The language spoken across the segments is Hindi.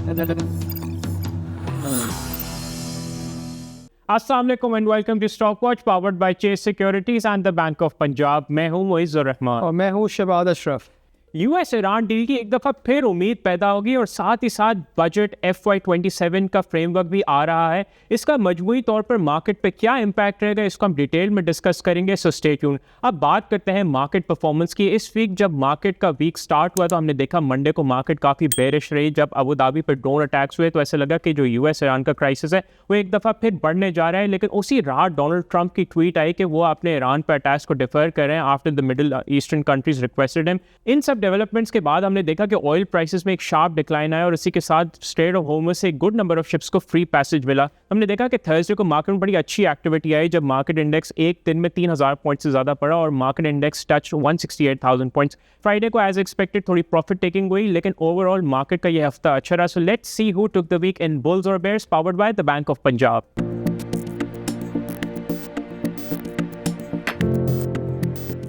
अस्सलाम वालेकुम and welcome to stock watch powered by Chase Securities and the bank of Punjab. मैं हूं मुइज़्ज़ुर रहमान और मैं हूँ Shabad Ashraf. US Iran deal की एक दफ़ा फिर उम्मीद पैदा होगी और साथ ही साथ बजट FY27 का फ्रेमवर्क भी आ रहा है। इसका मजमूई तौर पर मार्केट पे क्या इम्पैक्ट रहेगा इसको हम डिटेल में डिस्कस करेंगे, सो स्टे ट्यून। अब बात करते हैं मार्केट परफॉर्मेंस की। इस वीक जब मार्केट का वीक स्टार्ट हुआ तो हमने देखा मंडे को मार्केट काफ़ी बेरिश रही। जब अबू धाबी पर ड्रोन अटैक्स हुए तो ऐसे लगा कि जो यूएस ईरान का क्राइसिस है वो एक दफ़ा फिर बढ़ने जा रहा है, लेकिन उसी रात डोनाल्ड ट्रंप की ट्वीट आई कि वो अपने ईरान पर अटैक्स को डिफर करें after the middle eastern countries requested him. इन सब डेवलपमेंट्स के बाद हमने देखा कि ऑयल प्राइसेस में एक शार्प डिक्लाइन आया और इसी के साथ स्ट्रेट ऑफ होर्मुज़ से एक गुड नंबर ऑफ शिप्स को फ्री पैसेज मिला। हमने देखा कि थर्सडे को मार्केट में बड़ी अच्छी एक्टिविटी आई जब मार्केट इंडेक्स एक दिन में 3000 पॉइंट से ज़्यादा पड़ा और market index touch 168,000 points. Friday को एज एक्सपेक्टेड थोड़ी प्रॉफिट टेकिंग हुई, लेकिन ओवरऑल मार्केट का ये हफ्ता अच्छा रहा। So let's see who took the week in bulls और bears, powered by the bank of Punjab.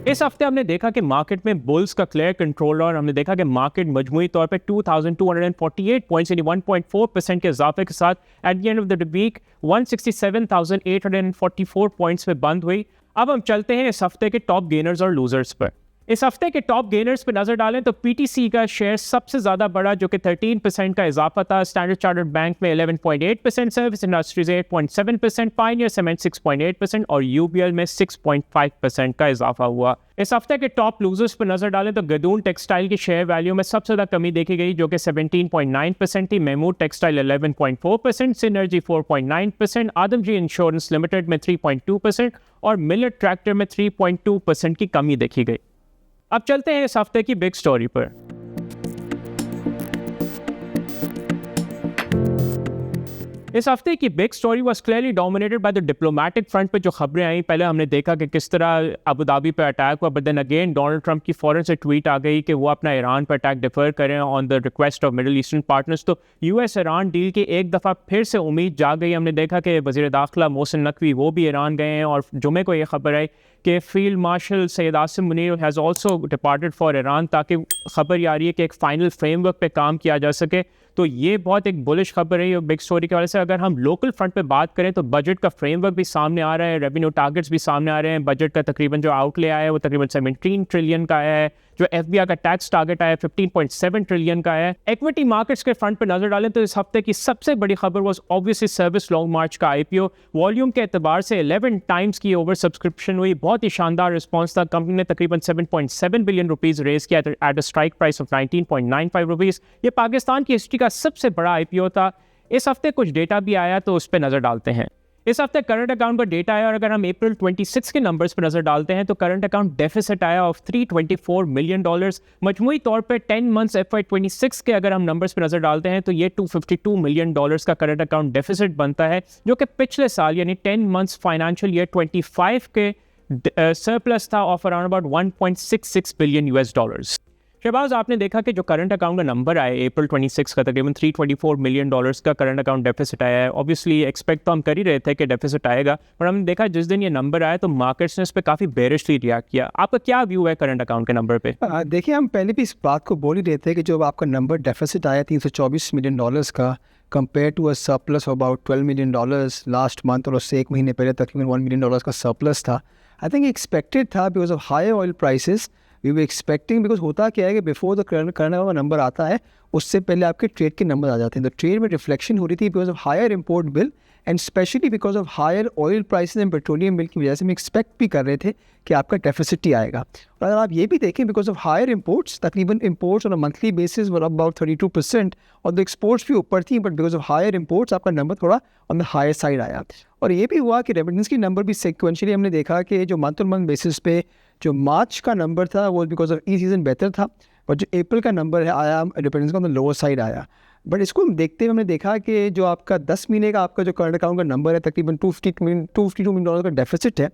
इस हफ्ते हमने देखा कि मार्केट में बुल्स का क्लियर कंट्रोल और हमने देखा कि मार्केट मजमूई तौर पे 2248 पॉइंट्स यानी 1.4% के इजाफे के साथ at the end of the week 167,844 points पे बंद हुई। अब हम चलते हैं इस हफ्ते के टॉप गेनर्स और लूजर्स पर। इस हफ्ते के टॉप गेनर्स पर नजर डालें तो पीटीसी का शेयर सबसे ज्यादा बढ़ा जो कि 13% का इजाफा था। स्टैंडर्ड चार्टर्ड बैंक में 11.8%, सर्विस इंडस्ट्रीज 8.7%, पायनियर सीमेंट 6.8% और यूबीएल में 6.5% का इजाफा हुआ। इस हफ्ते के टॉप लूजर्स पर नजर डालें तो गदून टेक्सटाइल की शेयर वैल्यू में सबसे ज्यादा कमी देखी गई जो कि 17.9% थी। Mahmood textile 11.4%, synergy 4.9%, Adamjee insurance limited में 3.2% और मिलर ट्रैक्टर में 3.2% की कमी देखी गई। अब चलते हैं इस हफ्ते की बिग स्टोरी पर। इस हफ्ते की big story was clearly dominated by the diplomatic front पे जो खबरें आई। पहले हमने देखा कि किस तरह अबू धाबी पे अटैक हुआ, but then again Donald Trump की फौरन से ट्वीट आ गई कि वो अपना ईरान पर अटैक डिफर करें on the request of middle eastern partners. तो यूएस ईरान डील की एक दफ़ा फिर से उम्मीद जाग गई। हमने देखा कि वज़ीर दाखिला मोहसिन नकवी वो भी ईरान गए हैं और जुमे को ये खबर आई कि field marshal Syed Asim Munir has also departed for Iran, ताकि खबर ये आ रही है कि एक फ़ाइनल फ्रेमवर्क पे काम किया जा सके। तो ये बहुत एक बुलिश खबर रही है बिग स्टोरी की वजह से। अगर हम लोकल फ्रंट पे बात करें तो बजट का फ्रेमवर्क भी सामने आ रहा है, रेवेन्यू टारगेट्स भी सामने आ रहे हैं। बजट का तकरीबन जो आउटले आया है वो तकरीबन 17 ट्रिलियन का आया है। जो एफबीआई का टैक्स टारगेट आया है 15.7 ट्रिलियन का है। इक्विटी मार्केट्स के फ्रंट पे नजर डालें तो इस हफ्ते की सबसे बड़ी खबर वाज ऑब्वियसली सर्विस लॉन्ग मार्च का आईपीओ। वॉल्यूम के एतबार से 11 टाइम्स की ओवर सब्सक्रिप्शन हुई। बहुत ही शानदार रिस्पॉन्स था। कंपनी ने तकरीबन 7.7 बिलियन रुपीज़ रेज किया at a strike price of 19.95 rupees. ये पाकिस्तान की हिस्ट्री का सबसे बड़ा आईपीओ था। इस हफ्ते कुछ डेटा भी आया तो उस पर नजर डालते हैं। इस हफ्ते करंट अकाउंट का डेटा आया और अगर हम अप्रैल 26 के नंबर्स पर नजर डालते हैं तो करंट अकाउंट डेफिसिट आया ऑफ $324 मिलियन। मजमूई तौर पे 10 मंथ्स FY26 के अगर हम नंबर्स पर नजर डालते हैं तो ये $252 मिलियन का करंट अकाउंट डेफिसिट बनता है, जो कि पिछले साल यानी 10 मंथ्स फाइनेंशियल ईयर 25 के सरप्लस था of around about $1.66 billion. Shahbaz, आपने देखा कि जो करंट अकाउंट का नंबर आया अप्रैल 26 का तकरीबन $324 मिलियन का करंट अकाउंट डेफिसिट आया है। ऑब्वियसली एक्सपेक्ट तो हम कर ही रहे थे कि डेफिसिट आएगा, पर हमने देखा जिस दिन ये नंबर आया तो मार्केट्स ने इस पर काफ़ी बेरिशली रिएक्ट किया। आपका क्या व्यू है करंट अकाउंट के नंबर पे? देखिए, हम पहले भी इस बात को बोल ही रहे थे कि जो आपका नंबर डेफिसिट आया $324 मिलियन का compare to a surplus of about $12 million last month और उससे एक महीने पहले तकरीबन $1 मिलियन का सरप्लस था। आई थिंक एक्सपेक्टेड था because of high oil prices. We were expecting, because होता क्या है कि बिफोर द करंट का नंबर आता है उससे पहले आपके ट्रेड के नंबर आ जाते हैं। तो ट्रेड में रिफ्लेक्शन हो रही थी because of higher import bill and especially because of higher oil prices and petroleum bill की वजह से हम एक्सपेक्ट भी कर रहे थे कि आपका डेफिसिट ही आएगा। और अगर आप ये भी देखें बिकॉज ऑफ हायर इंपोर्ट्स, तकरीबन imports on a monthly basis were about 32% और द एक्सपोर्ट्स भी ऊपर थी, but because of higher imports आपका नंबर थोड़ा ऑन द हायर साइड आया। और ये भी हुआ कि रेमिटेंस की नंबर भी सिक्वेंशली हमने देखा कि जो मंथ ऑन मंथ बेसिस पे जो मार्च का नंबर था वो बिकॉज ऑफ ई सीज़न बेहतर था, बट जो अप्रैल का नंबर है आया रेमिटेंस का ऑन द लोअर साइड आया। बट इसको हम देखते हुए हमने देखा कि जो आपका 10 महीने का आपका जो करंट अकाउंट का नंबर है तकरीबन $252 मिलियन का डेफिसिट है।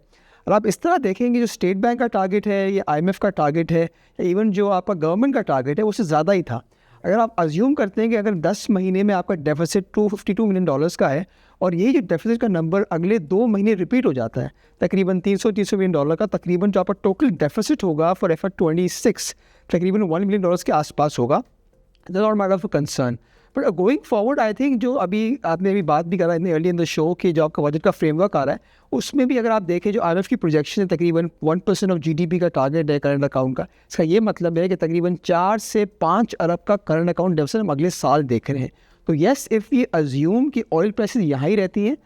और आप इस तरह देखेंगे जो स्टेट बैंक का टारगेट है या IMF का टारगेट है या इवन जो आपका गवर्नमेंट का टारगेट है उससे ज़्यादा ही था। अगर आप अज्यूम करते हैं कि अगर 10 महीने में आपका डेफिसिट $252 मिलियन का है और ये जो डेफिसिट का नंबर अगले 2 महीने रिपीट हो जाता है तकरीबन $300 मिलियन का, तकरीबन जो आपका टोटल डेफिसिट होगा फॉर FY26 तकरीबन $1 मिलियन के आसपास होगा। That's not matter of concern. But going forward I think जो अभी आपने अभी बात भी करा इतने अर्ली इन द शो कि जो आपका बजट का फ्रेमवर्क आ रहा है उसमें भी अगर आप देखें जो IMF की प्रोजेक्शन है तकरीबन 1% ऑफ GDP का टारगेट है करंट अकाउंट का। इसका ये मतलब है कि तकरीबन 4 से 5 अरब का करंट अकाउंट डेफिसिट हम अगले साल देख रहे हैं। तो येस, इफ़ वी अज्यूम कि ऑयल प्राइसेस यहाँ ही रहती हैं,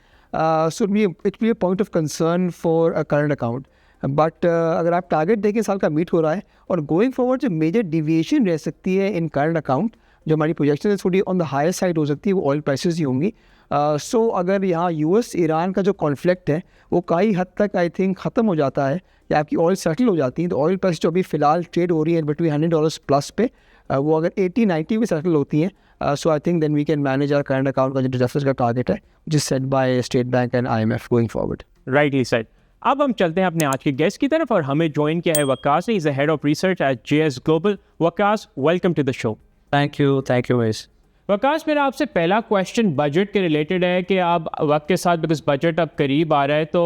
so it be a point of concern for a current account. But अगर आप टारगेट देखें साल का मीट हो रहा है और गोइंग फॉरवर्ड जो मेजर डिविएशन रह सकती है इन करंट अकाउंट, जो हमारी प्रोजेक्शन है थोड़ी ऑन द हायर साइड हो सकती है, वो ऑयल प्राइसेस ही होंगी। सो अगर यहाँ US ईरान का जो कॉन्फ्लिक्ट है वो कई हद तक आई थिंक ख़त्म हो जाता है या आपकी ऑयल सेटल हो जाती है, तो ऑयल प्राइस जो अभी फ़िलहाल ट्रेड हो रही है बिटवीन $100 प्लस पे, वो अगर 80-90 भी सेटल होती हैं, so I think then we can manage our current account का जो डेफिसिट का टारगेट है जिस set by state bank and IMF going forward. Rightly said. अब हम चलते हैं अपने आज के गेस्ट की तरफ और हमें ज्वाइन किया है वकास ने, is the head of research at JS global. Waqas, welcome to the show. Thank you वेस। वकास, मेरा आपसे पहला क्वेश्चन बजट के रिलेटेड है कि आप वक्त के साथ बिकॉज बजट अब करीब आ रहा है तो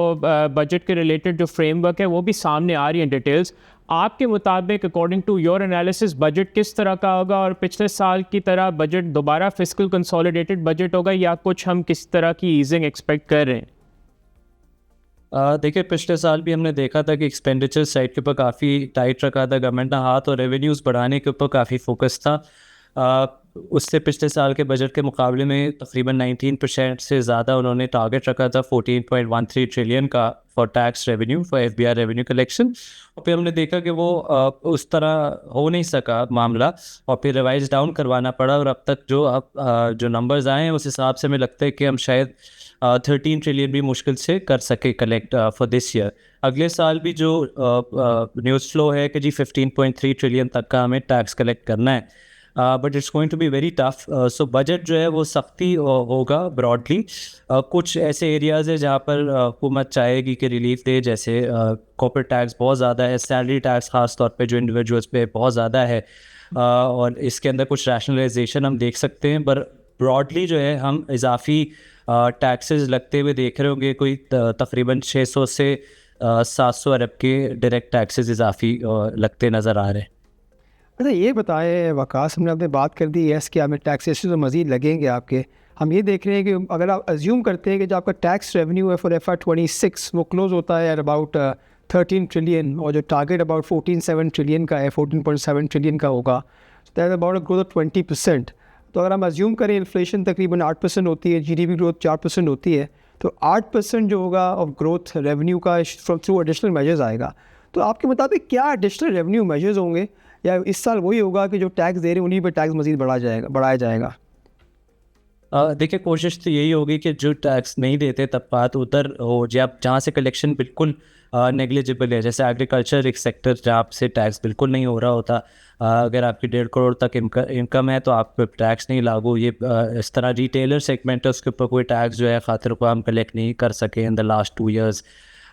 बजट के रिलेटेड जो फ्रेमवर्क है वो भी सामने आ रही है डिटेल्स। आपके मुताबिक according to your analysis budget किस तरह का होगा और पिछले साल की तरह बजट दोबारा फिस्कल कंसोलिडेटेड बजट होगा या कुछ हम किस तरह की ईजिंग एक्सपेक्ट कर रहे हैं? देखिए, पिछले साल भी हमने देखा था कि एक्सपेंडिचर साइड के ऊपर काफ़ी टाइट रखा था गवर्नमेंट ने हाथ और रेवेन्यूज़ बढ़ाने के ऊपर काफ़ी फोकस था। उससे पिछले साल के बजट के मुकाबले में तकरीबन 19% से ज़्यादा उन्होंने टारगेट रखा था 14.13 ट्रिलियन का for tax revenue, for FBI revenue collection. और फिर हमने देखा कि वो उस तरह हो नहीं सका मामला और फिर रिवाइज डाउन करवाना पड़ा और अब तक जो नंबर्स आए हैं उस हिसाब से हमें लगता है कि हम शायद 13 ट्रिलियन भी मुश्किल से कर सके कलेक्ट फॉर दिस ईयर। अगले साल भी जो न्यूज़ फ्लो है कि जी 15.3 ट्रिलियन तक का हमें टैक्स कलेक्ट करना है, but it's going to be very tough. So budget जो है वो सख्ती होगा ब्रॉडली। कुछ ऐसे एरियाज़ है जहाँ पर हुकूमत चाहेगी कि रिलीफ दे, जैसे कॉर्पोरेट टैक्स बहुत ज़्यादा है, सैलरी टैक्स ख़ास तौर पे जो इंडिविजुअल्स पे बहुत ज़्यादा है, और इसके अंदर कुछ रैशनलाइजेशन हम देख सकते हैं। पर ब्रॉडली जो है हम इजाफी टैक्सेस लगते हुए देख रहे होंगे, कोई तकरीबन 600 से 700 अरब के डायरेक्ट टैक्सेस इजाफी लगते नज़र आ रहे हैं। अच्छा, ये बताएं वकास, हमने आपने बात कर दी यस कि हमें टैक्सेशन तो मज़ीद लगेंगे आपके। हम ये देख रहे हैं कि अगर आप अज्यूम करते हैं कि जो आपका टैक्स रेवेन्यू है फॉर FY26 वो क्लोज होता है एट अबाउट 13 ट्रिलियन और जो टारगेट अबाउट 14.7 ट्रिलियन का है, 14.7 ट्रिलियन का होगा, that about a growth of 20%। तो अगर हम अज्यूम करें इन्फ्लेशन तकरीबन 8% होती है, GDP ग्रोथ 4% होती है, तो 8% जो होगा ऑफ ग्रोथ रेवेन्यू का फ्रॉम थ्रू एडिशनल मेजर्स आएगा। तो आपके मुताबिक क्या एडिशनल रेवेन्यू मेजर्स होंगे या इस साल वही होगा कि जो टैक्स दे रहे हैं उन्हीं पर टैक्स मज़ीद बढ़ाया जाएगा? देखिए, कोशिश तो यही होगी कि जो टैक्स नहीं देते तबकात उधर हो जहाँ से कलेक्शन बिल्कुल नेग्लिजिबल है, जैसे एग्रीकल्चर एक सेक्टर जहाँ से टैक्स बिल्कुल नहीं हो रहा होता। अगर आपकी 1.5 करोड़ तक इनकम है तो आप पे टैक्स नहीं लागू। ये इस तरह रिटेलर सेगमेंट है, उसके ऊपर कोई टैक्स जो है खातिर को हम कलेक्ट नहीं कर सके इन द लास्ट 2 ईयर्स।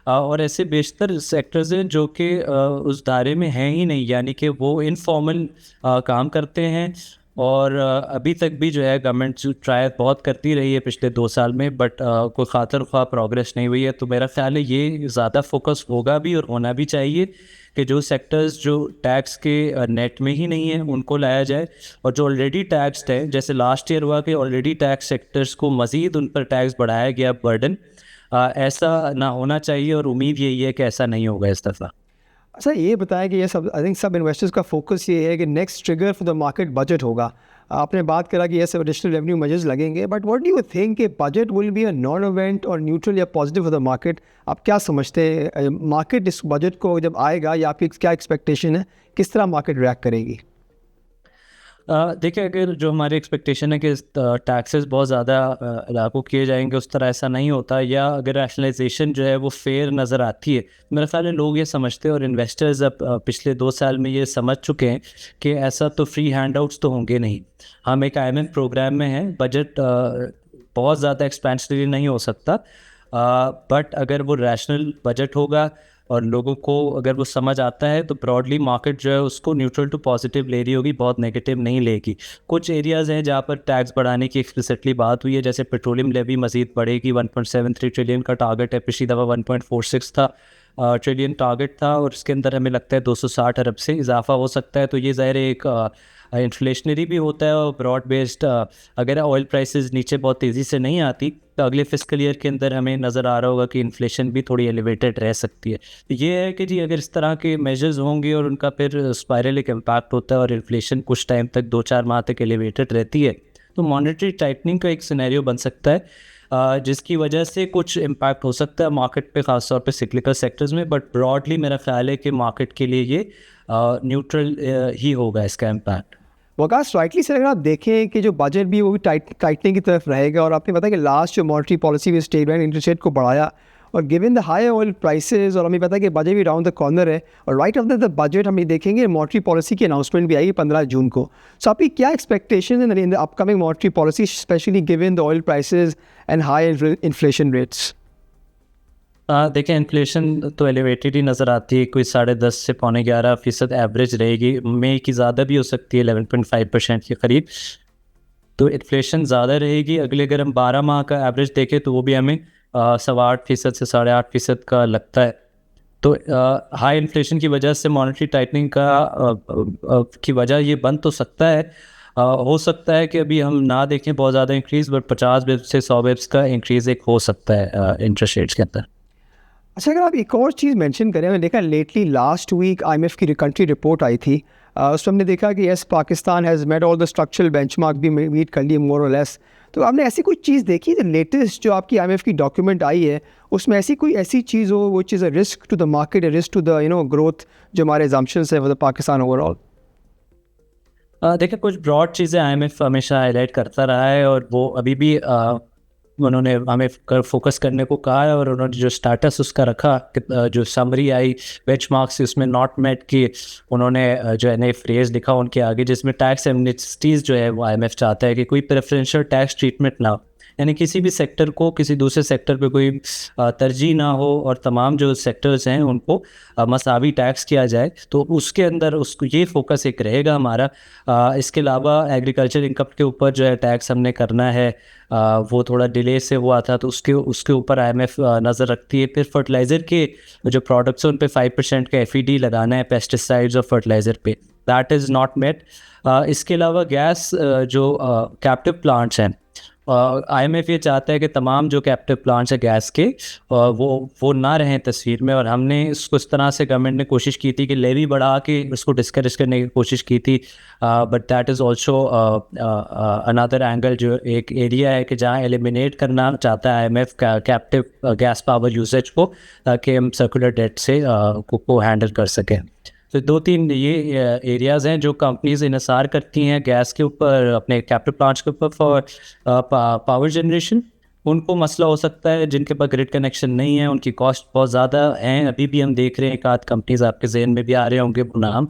और ऐसे बेशतर सेक्टर्स हैं जो कि उस दायरे में हैं ही नहीं, यानी कि वो इनफॉर्मल काम करते हैं। और अभी तक भी जो है गवर्नमेंट जो ट्राई बहुत करती रही है पिछले 2 साल में, बट कोई खातिर ख्वाह प्रोग्रेस नहीं हुई है। तो मेरा ख्याल है ये ज़्यादा फोकस होगा भी और होना भी चाहिए कि जो सेक्टर्स जो टैक्स के नेट में ही नहीं है उनको लाया जाए, और जो ऑलरेडी टैक्सड है, जैसे लास्ट ईयर हुआ कि ऑलरेडी टैक्स सेक्टर्स को मज़ीद उन पर टैक्स बढ़ाया गया बर्डन, ऐसा ना होना चाहिए और उम्मीद यही है कि ऐसा नहीं होगा इस दफ़ा। अच्छा, ये बताएं कि ये सब आई थिंक सब इन्वेस्टर्स का फोकस ये है कि next trigger for the market budget होगा। आपने बात करा कि ये सब एडिशनल रेवेन्यू मेजर्स लगेंगे, but what do you think कि budget will be a non event और न्यूट्रल या पॉजिटिव फॉर द मार्केट? आप क्या समझते हैं मार्केट इस बजट को जब आएगा या आपकी क्या एक्सपेक्टेशन है, किस तरह मार्केट रिएक्ट करेगी? देखिए, अगर जो हमारी एक्सपेक्टेशन है कि टैक्सेस बहुत ज़्यादा लागू किए जाएंगे, उस तरह ऐसा नहीं होता, या अगर रैशनलाइजेशन जो है वो फेयर नज़र आती है, मेरे ख्याल है लोग ये समझते हैं और इन्वेस्टर्स अब पिछले 2 साल में ये समझ चुके हैं कि ऐसा तो फ्री हैंडआउट्स तो होंगे नहीं। हम एक IMF प्रोग्राम में हैं, बजट बहुत ज़्यादा एक्सपेंशनरी नहीं हो सकता, बट अगर वो रैशनल बजट होगा और लोगों को अगर वो समझ आता है तो ब्रॉडली मार्केट जो है उसको न्यूट्रल टू पॉजिटिव ले रही होगी, बहुत नेगेटिव नहीं लेगी। कुछ एरियाज़ हैं जहाँ पर टैक्स बढ़ाने की एक्सप्लिसिटली बात हुई है, जैसे पेट्रोलियम लेवी मज़ीद बढ़ेगी, 1.73 ट्रिलियन का टारगेट है, पिछली दफ़ा 1.46 था ट्रिलियन टारगेट था, और इसके अंदर हमें लगता है 260 अरब से इजाफा हो सकता है। तो ये ज़ाहिर एक इन्फ्लेशनरी भी होता है और ब्रॉड बेस्ड। अगर ऑयल प्राइसेस नीचे बहुत तेज़ी से नहीं आती तो अगले फिस्कल ईयर के अंदर हमें नज़र आ रहा होगा कि इन्फ्लेशन भी थोड़ी एलिवेटेड रह सकती है। तो ये है कि जी अगर इस तरह के मेजर्स होंगे और उनका फिर स्पायरलिक इम्पैक्ट होता है और इन्फ्लेशन कुछ टाइम तक 2-4 माह तक एलिवेटेड रहती है तो मॉनेटरी टाइटनिंग का एक सिनेरियो बन सकता है, जिसकी वजह से कुछ इम्पैक्ट हो सकता है मार्केट पे, ख़ासतौर पे सिक्लिकल सेक्टर्स में। बट ब्रॉडली मेरा ख्याल है कि मार्केट के लिए ये न्यूट्रल ही होगा इसका इम्पैक्ट। वकास राइटली सर, अगर आप देखें कि जो बजट भी वो भी टाइटनिंग की तरफ रहेगा, और आपने बताया कि लास्ट जो मॉनेटरी पॉलिसी में स्टेट बैंक इंटरेस्ट रेट को बढ़ाया, और given the high oil prices, और हमें पता है कि बजट भी राउंड द कॉर्नर है, और राइट आफ्टर द बजट हम ये देखेंगे मॉनेटरी पॉलिसी की अनाउंसमेंट भी आएगी 15 जून को। सो आपकी क्या एक्सपेक्टेशन है in the upcoming monetary policy, specially given the oil prices and high inflation rates? देखिए इन्फ्लेशन तो एलिवेटेड ही नज़र आती है, कोई 10.5 से 11.25% एवरेज रहेगी। मई की ज़्यादा भी हो सकती है 11.5% के करीब। तो इन्फ्लेशन ज़्यादा रहेगी। अगले अगर हम 12 माह का एवरेज देखें तो वो भी हमें 8.25% से 8.5% का लगता है। तो हाई इन्फ्लेशन की वजह से मॉनेटरी टाइटनिंग की वजह ये बन तो सकता है। हो सकता है कि अभी हम ना देखें बहुत ज़्यादा इंक्रीज़, बट 50 बिप्स से 100 बिप्स का इंक्रीज़ एक हो सकता है इंटरेस्ट रेट्स के अंदर। अच्छा, अगर आप एक और चीज़ मेंशन करें, मैंने देखा लेटली लास्ट वीक IMF की कंट्री रिपोर्ट आई थी, उसमें हमने देखा कि yes Pakistan has met all the structural benchmark भी मीट कर लिए मोर और लेस। तो आपने ऐसी कोई चीज़ देखी है लेटेस्ट जो आपकी IMF की डॉक्यूमेंट आई है, उसमें ऐसी चीज़ हो which is a risk to the market, a risk to the growth जो हमारे एजम्पशंस है फॉर द पाकिस्तान ओवरऑल? देखिए कुछ ब्रॉड चीज़ें IMF हमेशा हाईलाइट करता रहा है, और वो अभी भी उन्होंने हमें फोकस करने को कहा है, और उन्होंने जो स्टेटस उसका रखा, जो समरी आई बेंचमार्क से उसमें नॉट मेट की, उन्होंने जो है नए फ्रेज लिखा उनके आगे, जिसमें टैक्स एमनेस्टीज जो है वो IMF चाहता है कि कोई प्रेफरेंशियल टैक्स ट्रीटमेंट ना हो, यानी किसी भी सेक्टर को किसी दूसरे सेक्टर पे कोई तरजीह ना हो, और तमाम जो सेक्टर्स हैं उनको मसावी टैक्स किया जाए। तो उसके अंदर उसको ये फोकस एक रहेगा हमारा। इसके अलावा एग्रीकल्चर इनकम के ऊपर जो है टैक्स हमने करना है, वो थोड़ा डिले से हुआ था, तो उसके ऊपर IMF नज़र रखती है। फिर फर्टिलाइज़र के जो प्रोडक्ट्स हैं उन पे 5% का FED लगाना है पेस्टिसाइड्स और फर्टिलाइज़र पे, दैट इज़ नॉट मेट। इसके अलावा गैस जो कैप्टिव प्लांट्स हैं, IMF ये चाहता है कि तमाम जो कैप्टिव प्लांट्स है गैस के वो ना रहें तस्वीर में, और हमने इसको इस तरह से गवर्नमेंट ने कोशिश की थी कि लेवी बढ़ा के इसको डिस्करेज करने की कोशिश की थी, but that is also another angle, जो एक एरिया है कि जहाँ एलिमिनेट करना चाहता है IMF captive gas power usage को, ताकि हम सर्कुलर डेट से को हैंडल कर सकें। तो 2-3 ये एरियाज़ हैं जो कंपनीज इन्हिसार करती हैं गैस के ऊपर, अपने कैप्टिव प्लांट्स के ऊपर फॉर पावर जनरेशन। उनको मसला हो सकता है जिनके पास ग्रिड कनेक्शन नहीं है, उनकी कॉस्ट बहुत ज़्यादा हैं। अभी भी हम देख रहे हैं एक आध कंपनीज आपके जहन में भी आ रहे होंगे वो नाम,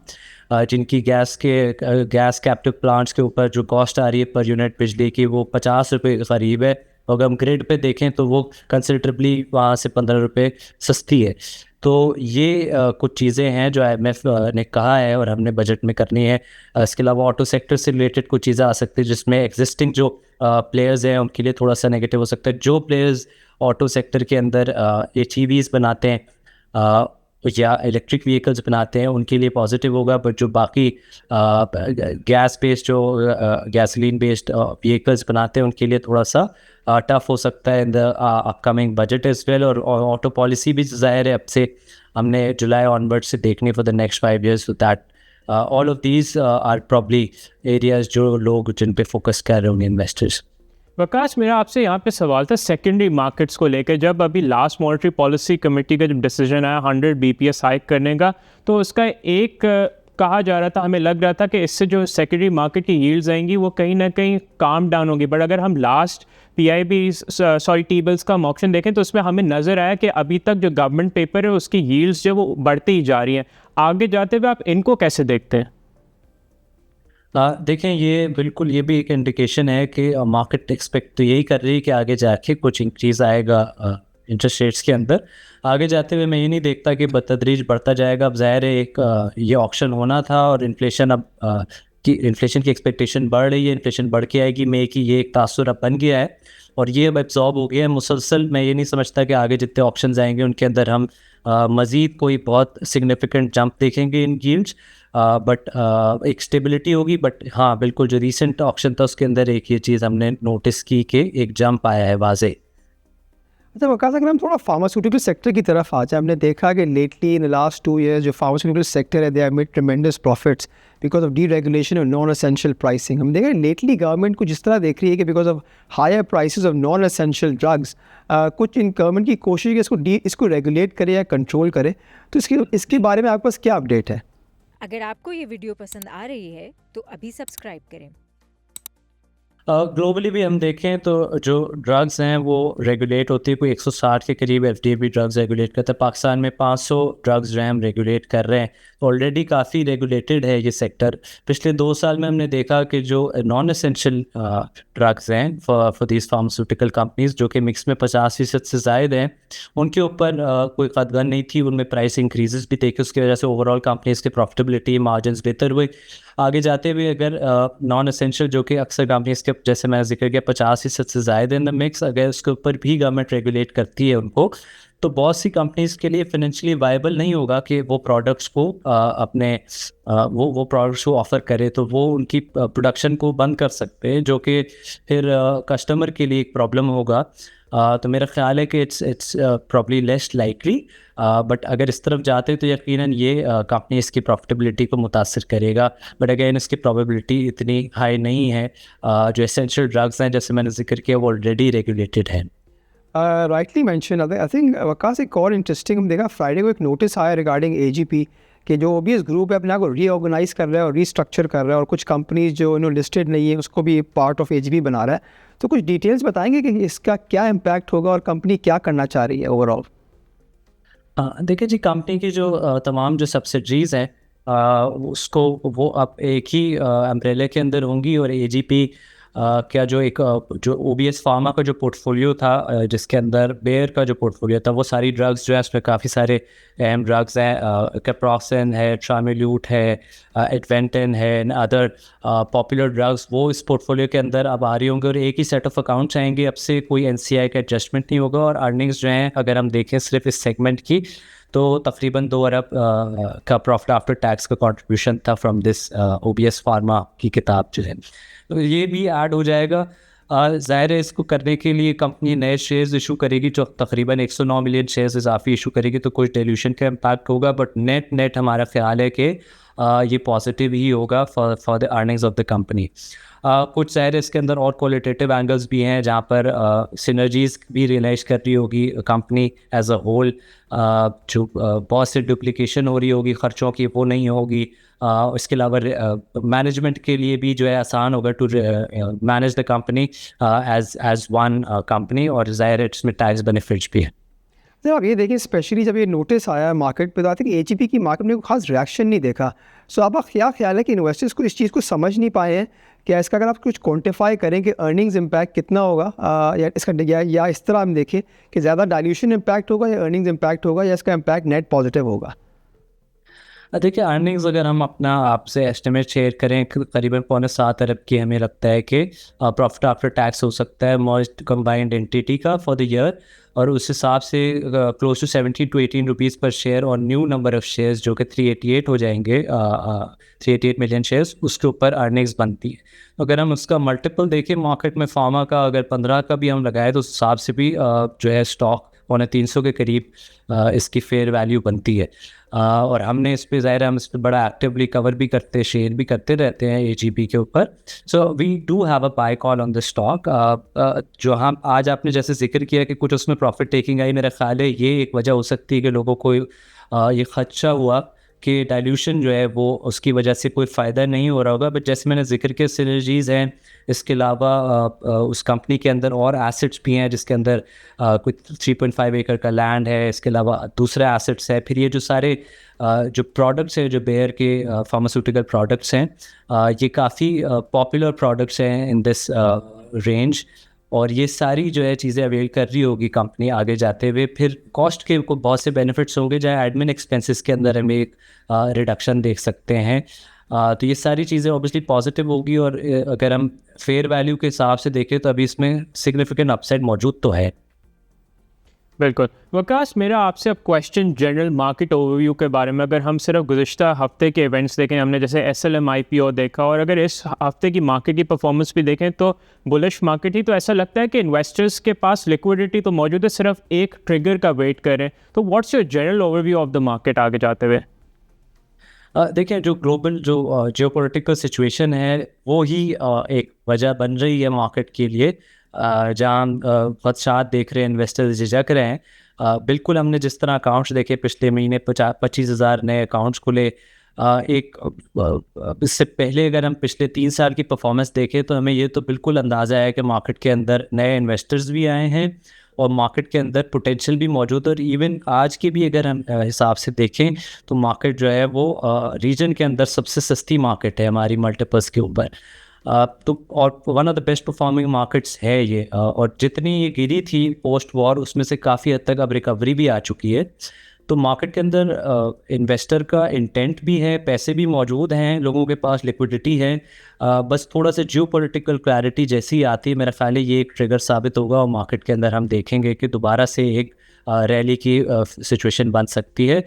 जिनकी गैस कैप्टिव प्लांट्स के ऊपर जो कॉस्ट आ रही है पर यूनिट बिजली की वो 50 रुपये के करीब है। अगर हम ग्रिड पे देखें तो वो कंसिडरेबली वहाँ से 15 रुपये सस्ती है। तो ये कुछ चीज़ें हैं जो IMF ने कहा है और हमने बजट में करनी है। इसके अलावा ऑटो सेक्टर से रिलेटेड कुछ चीज़ें आ सकती है, जिसमें एग्जिस्टिंग जो प्लेयर्स हैं उनके लिए थोड़ा सा नेगेटिव हो सकता है। जो प्लेयर्स ऑटो सेक्टर के अंदर HEVs बनाते हैं या इलेक्ट्रिक व्हीकल्स बनाते हैं उनके लिए पॉजिटिव होगा, बट जो बाकी गैस बेस्ड जो गैसोलीन बेस्ड व्हीकल्स बनाते हैं उनके लिए थोड़ा सा टफ हो सकता है in the upcoming budget as well. और ऑटो पॉलिसी भी ज़ाहिर है अब से हमने जुलाई ऑनवर्ड से देखनी for the next 5 years, so that all of these are probably areas जो लोग जिन पे फोकस कर रहे होंगे इन्वेस्टर्स। वकास, मेरा आपसे यहाँ पे सवाल था सेकेंडरी मार्केट्स को लेकर। जब अभी लास्ट मॉनेटरी पॉलिसी कमेटी का जब डिसीजन आया 100 BPS हाइक करने का, तो उसका एक कहा जा रहा था, हमें लग रहा था कि इससे जो सेकेंडरी मार्केट की यील्ड्स आएंगी वो कहीं ना कहीं काम डाउन होगी। बट अगर हम लास्ट T-bills का ऑप्शन देखें तो उसमें हमें नज़र आया कि अभी तक जो गवर्नमेंट पेपर है उसकी यील्ड्स जो वो बढ़ती ही जा रही हैं। आगे जाते हुए आप इनको कैसे देखते हैं? देखें ये बिल्कुल ये भी एक इंडिकेशन है कि मार्केट एक्सपेक्ट तो यही कर रही है कि आगे जाके कुछ इंक्रीज़ आएगा इंटरेस्ट रेट्स के अंदर। आगे जाते हुए मैं ये नहीं देखता कि बतदरीज बढ़ता जाएगा। अब ज़ाहिर है एक ये ऑक्शन होना था और इन्फ्लेशन अब इन्फ्लेशन की एक्सपेक्टेशन बढ़ रही है, इन्फ्लेशन बढ़ के आएगी मई की, ये एक तासुर अब बन गया है और ये अब एब्जॉर्ब हो गया है मुसलसल। मैं ये नहीं समझता कि आगे जितने ऑप्शंस आएंगे उनके अंदर हम मज़ीद कोई बहुत सिग्निफिकेंट जंप देखेंगे इन यील्ड्स। बट एक स्टेबिलिटी होगी। बट हाँ बिल्कुल, जो रीसेंट ऑक्शन था उसके अंदर एक ये चीज़ हमने नोटिस की कि एक जंप आया है वाजे। अच्छा वकास, अगर हम थोड़ा फार्मास्यूटिकल सेक्टर की तरफ आ जाए, हमने देखा कि lately in the last 2 years जो फार्मास्यूटिकल सेक्टर है, they have made ट्रेमेंडस profits because of D regulation और नॉन एसेंशियल प्राइसिंग। हम देखें लेटली गवर्नमेंट को जिस तरह देख रही है कि because of higher prices of non essential drugs, कुछ इन गवर्नमेंट की कोशिश है कि इसको रेगुलेट करे या कंट्रोल करे, तो इसके बारे में आपके पास क्या अपडेट है? अगर आपको ये वीडियो पसंद आ रही है तो अभी सब्सक्राइब करें। ग्लोबली भी हम देखें तो जो ड्रग्स हैं वो रेगुलेट होती है, कोई 160 के करीब एफडीए भी ड्रग्स रेगुलेट करता है। पाकिस्तान में 500 ड्रग्स जो हैं हम रेगुलेट कर रहे हैं, ऑलरेडी काफ़ी रेगुलेटेड है ये सेक्टर। पिछले 2 साल में हमने देखा कि जो नॉन एसेंशियल ड्रग्स हैं फॉर दीज फार्मास्यूटिकल कंपनीज, जो कि मिक्स में 50% से ज़ायद हैं, उनके ऊपर कोई कदगन नहीं थी। उनमें प्राइस इंक्रीजेस भी देखे, उसकी वजह से ओवरऑल कंपनीज के प्रॉफिटेबिलिटी मार्जिन बेहतर हुए। आगे जाते हुए अगर नॉन एसेंशियल जो कि अक्सर कंपनीज के, जैसे मैंने जिक्र किया, 50% से ज़ायद इन द मिक्स, अगर उसके ऊपर भी गवर्नमेंट रेगुलेट करती है उनको, तो बहुत सी कंपनीज़ के लिए फाइनेंशियली वायबल नहीं होगा कि वो प्रोडक्ट्स को वो प्रोडक्ट्स को ऑफ़र करे, तो वो उनकी प्रोडक्शन को बंद कर सकते हैं, जो कि फिर कस्टमर के लिए एक प्रॉब्लम होगा। तो मेरा ख्याल है कि it's probably less likely, but अगर इस तरफ जाते हैं तो यकीनन ये कंपनी इसकी प्रॉफिटेबिलिटी को मुतासर करेगा। बट अगेन इसकी प्रोबेबिलिटी इतनी हाई नहीं है। जो एसेंशियल ड्रग्स हैं, जैसे मैंने जिक्र किया, वो ऑलरेडी रेगुलेटेड हैं। Rightly mention. I think Waqas, एक और इंटरेस्टिंग हम देखा फ्राइडे को एक नोटिस आया रिगार्डिंग एजीपी कि जो ओबीएस ग्रुप है अपने आप को रीऑर्गेनाइज कर रहा है और रीस्ट्रक्चर कर रहा है, और कुछ कंपनीज जो इन्होंने लिस्टेड नहीं है उसको भी पार्ट ऑफ एजीपी बना रहा है। तो कुछ डिटेल्स बताएंगे कि इसका क्या इम्पैक्ट होगा और कंपनी क्या करना चाह रही है ओवरऑल? देखिए जी, कंपनी की जो तमाम जो सब्सिडरीज़ हैं, उसको वो अब एक ही अम्ब्रेला के अंदर होंगी। और एजीपी क्या जो ओबीएस फार्मा का जो पोर्टफोलियो था, जिसके अंदर बेयर का जो पोर्टफोलियो था, वो सारी ड्रग्स जो है उसमें काफ़ी सारे अहम ड्रग्स हैं। कैप्रोक्सिन है, ट्रामेल्यूट है, एडवेंटेन है, एंड अदर पॉपुलर ड्रग्स, वो इस पोर्टफोलियो के अंदर अब आ रही होंगे और एक ही सेट ऑफ अकाउंट्स आएंगे। अब से कोई एनसीआई का एडजस्टमेंट नहीं होगा। और अर्निंग्स जो हैं, अगर हम देखें सिर्फ इस सेगमेंट की, तो तकरीबन 2 अरब का प्रॉफिट आफ्टर टैक्स का कंट्रीब्यूशन था फ्रॉम दिस ओबीएस फार्मा की किताब जो है, तो ये भी ऐड हो जाएगा। ज़ाहिर है इसको करने के लिए कंपनी नए शेयर्स इशू करेगी, जो तकरीबन 109 मिलियन शेयर्स इजाफी इशू करेगी, तो कुछ डिल्यूशन का इम्पैक्ट होगा। बट नेट हमारा ख्याल है कि ये पॉजिटिव ही होगा for the earnings of the company. कुछ ज़ाहिर है इसके अंदर और क्वालिटेटिव एंगल्स भी हैं, जहाँ पर सिनर्जीज़ भी रियलाइज कर रही होगी कंपनी एज अ होल। जो बहुत से डुप्लीकेशन हो रही होगी ख़र्चों की, वो नहीं होगी। इसके अलावा मैनेजमेंट के लिए भी जो है आसान होगा to manage the company as one company, और ज़ाहिर है इसमें टैक्स बेनिफिट्स भी है। तो आप ये देखिए, स्पेशली जब ये नोटिस आया मार्केट पे, तो आते कि एजीपी की मार्केट में कोई खास रिएक्शन नहीं देखा। सो आपका क्या ख्याल है कि इन्वेस्टर्स को इस चीज़ को समझ नहीं पाए हैं? क्या इसका अगर आप कुछ क्वांटिफाई करें कि अर्निंग्स इम्पैक्ट कितना होगा, या इसका या इस तरह हम देखें कि ज़्यादा डाइल्यूशन इम्पैक्ट होगा या अर्निंग्स इम्पैक्ट होगा, या इसका इम्पैक्ट नेट पॉजिटिव होगा? देखिए, अर्निंग्स अगर हम अपना आपसे एस्टिमेट शेयर करें, करीबन 6.25 अरब की हमें लगता है कि प्रॉफिट आफ्टर टैक्स हो सकता है मर्ज्ड कंबाइंड एंटिटी का फॉर द ईयर। और उस हिसाब से क्लोज टू 17 to 18 रुपीज़ पर शेयर और न्यू नंबर ऑफ़ शेयर्स जो कि 388 हो जाएंगे, 388 मिलियन शेयर्स, उसके ऊपर अर्निंग्स बनती है। अगर हम उसका मल्टीपल देखें मार्केट में, फार्मा का अगर 15 का भी हम लगाए, तो उस हिसाब से भी जो है स्टॉक 350 के करीब इसकी फेयर वैल्यू बनती है। और हमने इस पे ज़ाहिर है हम इस पर बड़ा एक्टिवली कवर भी करते, शेयर भी करते रहते हैं एजीपी के ऊपर। So we do have a buy call on the stock. जो हम आज आपने जैसे जिक्र किया कि कुछ उसमें प्रॉफिट टेकिंग आई, मेरा ख्याल है ये एक वजह हो सकती है कि लोगों को ये खदशा हुआ कि डाइल्यूशन जो है वो उसकी वजह से कोई फ़ायदा नहीं हो रहा होगा। बट जैसे मैंने जिक्र किया, सिनर्जीज़ हैं, इसके अलावा उस कंपनी के अंदर और एसेट्स भी हैं, जिसके अंदर कुछ 3.5 एकड़ का लैंड है, इसके अलावा दूसरे एसेट्स है। फिर ये जो सारे जो प्रोडक्ट्स हैं, जो बेयर के फार्मास्यूटिकल प्रोडक्ट्स हैं, ये काफ़ी पॉपुलर प्रोडक्ट्स हैं इन दिस रेंज। और ये सारी जो है चीज़ें अवेल कर रही होगी कंपनी आगे जाते हुए। फिर कॉस्ट के को बहुत से बेनिफिट्स होंगे, चाहे एडमिन एक्सपेंसेस के अंदर हम एक रिडक्शन देख सकते हैं। तो ये सारी चीज़ें ऑब्वियसली पॉजिटिव होगी। और अगर हम फेयर वैल्यू के हिसाब से देखें तो अभी इसमें सिग्निफिकेंट अपसाइड मौजूद तो है। बिल्कुल। वकास, मेरा आपसे अब क्वेश्चन जनरल मार्केट ओवरव्यू के बारे में, अगर हम सिर्फ गुज़िश्ता हफ्ते के इवेंट्स देखें, हमने जैसे SLM IPO देखा, और अगर इस हफ्ते की मार्केट की परफॉर्मेंस भी देखें तो बुलिश मार्केट ही, तो ऐसा लगता है कि इन्वेस्टर्स के पास लिक्विडिटी तो मौजूद है, सिर्फ एक ट्रिगर का वेट करें। तो what's your general overview of the market आगे जाते हुए? देखिए, जो ग्लोबल जो जियोपॉलिटिकल सिचुएशन है वो ही एक वजह बन रही है मार्केट के लिए, जहाँ खदशात देख रहे हैं, इन्वेस्टर्स झिझक रहे हैं। बिल्कुल, हमने जिस तरह अकाउंट्स देखे पिछले महीने 25,000 नए अकाउंट्स खुले। इससे पहले अगर हम पिछले 3 साल की परफॉर्मेंस देखें तो हमें ये तो बिल्कुल अंदाज़ा है कि मार्केट के अंदर नए इन्वेस्टर्स भी आए हैं और मार्केट के अंदर पोटेंशियल भी मौजूद है। और इवन आज की भी अगर हम हिसाब से देखें तो मार्केट जो है वो रीजन के अंदर सबसे सस्ती मार्केट है हमारी मल्टीपल्स के ऊपर। तो और one of the best performing markets है ये, और जितनी ये गिरी थी पोस्ट वॉर उसमें से काफ़ी हद तक अब रिकवरी भी आ चुकी है। तो मार्केट के अंदर इन्वेस्टर का इंटेंट भी है, पैसे भी मौजूद हैं, लोगों के पास लिक्विडिटी है। बस थोड़ा सा जियोपॉलिटिकल क्लैरिटी जैसी आती है, मेरा ख्याल है ये एक ट्रिगर साबित होगा और मार्केट के अंदर हम देखेंगे कि दोबारा से एक रैली की सिचुएशन बन सकती है।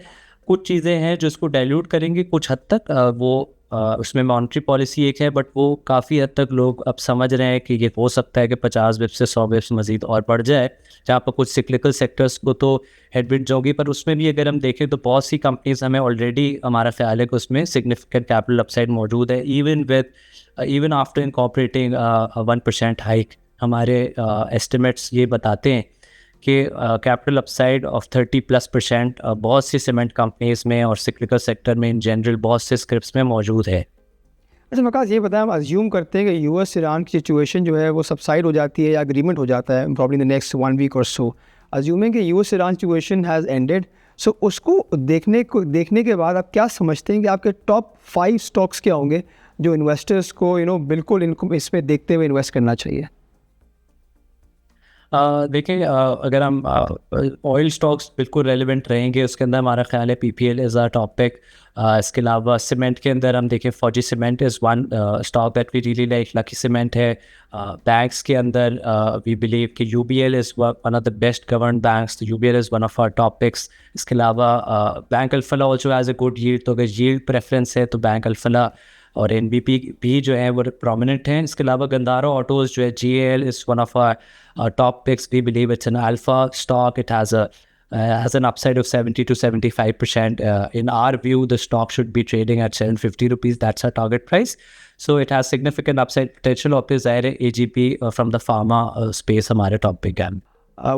कुछ चीज़ें हैं जो इसको डाइल्यूट करेंगी कुछ हद तक, उसमें मॉनेटरी पॉलिसी एक है, बट वो काफ़ी हद तक लोग अब समझ रहे हैं कि ये हो सकता है कि 50 बिप्स से 100 बिप्स मज़ीद और बढ़ जाए, जहाँ पर कुछ सिक्लिकल सेक्टर्स को तो हेडविंड्स होगी। पर उसमें भी अगर हम देखें तो बहुत सी कंपनीज हमें ऑलरेडी, हमारा ख्याल है कि उसमें सिग्निफिकेंट कैपिटल अपसाइड मौजूद है, इवन आफ्टर इनकॉर्पोरेटिंग 1% हाइक। हमारे एस्टिमेट्स ये बताते हैं कि कैपिटल अपसाइड ऑफ 30+% बहुत सी सीमेंट कंपनीज में और सिक्लिकल सेक्टर में इन जनरल बहुत से स्क्रिप्ट्स में मौजूद है। अच्छा वकास, ये बताएं, हम अज्यूम करते हैं कि US ईरान की सिचुएशन जो है वो सबसाइड हो जाती है या एग्रीमेंट हो जाता है probably in the next 1 week और सो, अज्यूमिंग कि US Iran situation has ended, so उसको देखने के बाद आप क्या समझते हैं कि आपके टॉप 5 स्टॉक्स क्या होंगे जो इन्वेस्टर्स को बिल्कुल इनको इसमें देखते हुए इन्वेस्ट करना चाहिए? देखिए, अगर हम ऑयल स्टॉक्स बिल्कुल रेलिवेंट रहेंगे, उसके अंदर हमारा ख्याल है PPL is a top pick. इसके अलावा सीमेंट के अंदर हम देखें Fauji cement is one stock that we really like, Lucky cement है। बैंक्स के अंदर वी बिलीव कि UBL is one of the best govern banks, तो UBL is one of our top picks. इसके अलावा bank Alfalah also has a good yield, तो अगर यील्ड प्रेफरेंस है तो बैंक अल्फला और NBP भी जो है वो प्रोमिनेंट हैं। इसके अलावा गंदारा ऑटोज़ जो है GAL is one of our top picks. We believe it's an alpha stock, it has an upside of 70 to 75%. In our view, the stock should be trading at 750 rupees. That's our target price. So it has significant upside potential. और फिर ज़ाहिर है AGP from the pharma space हमारे टॉप पिक है।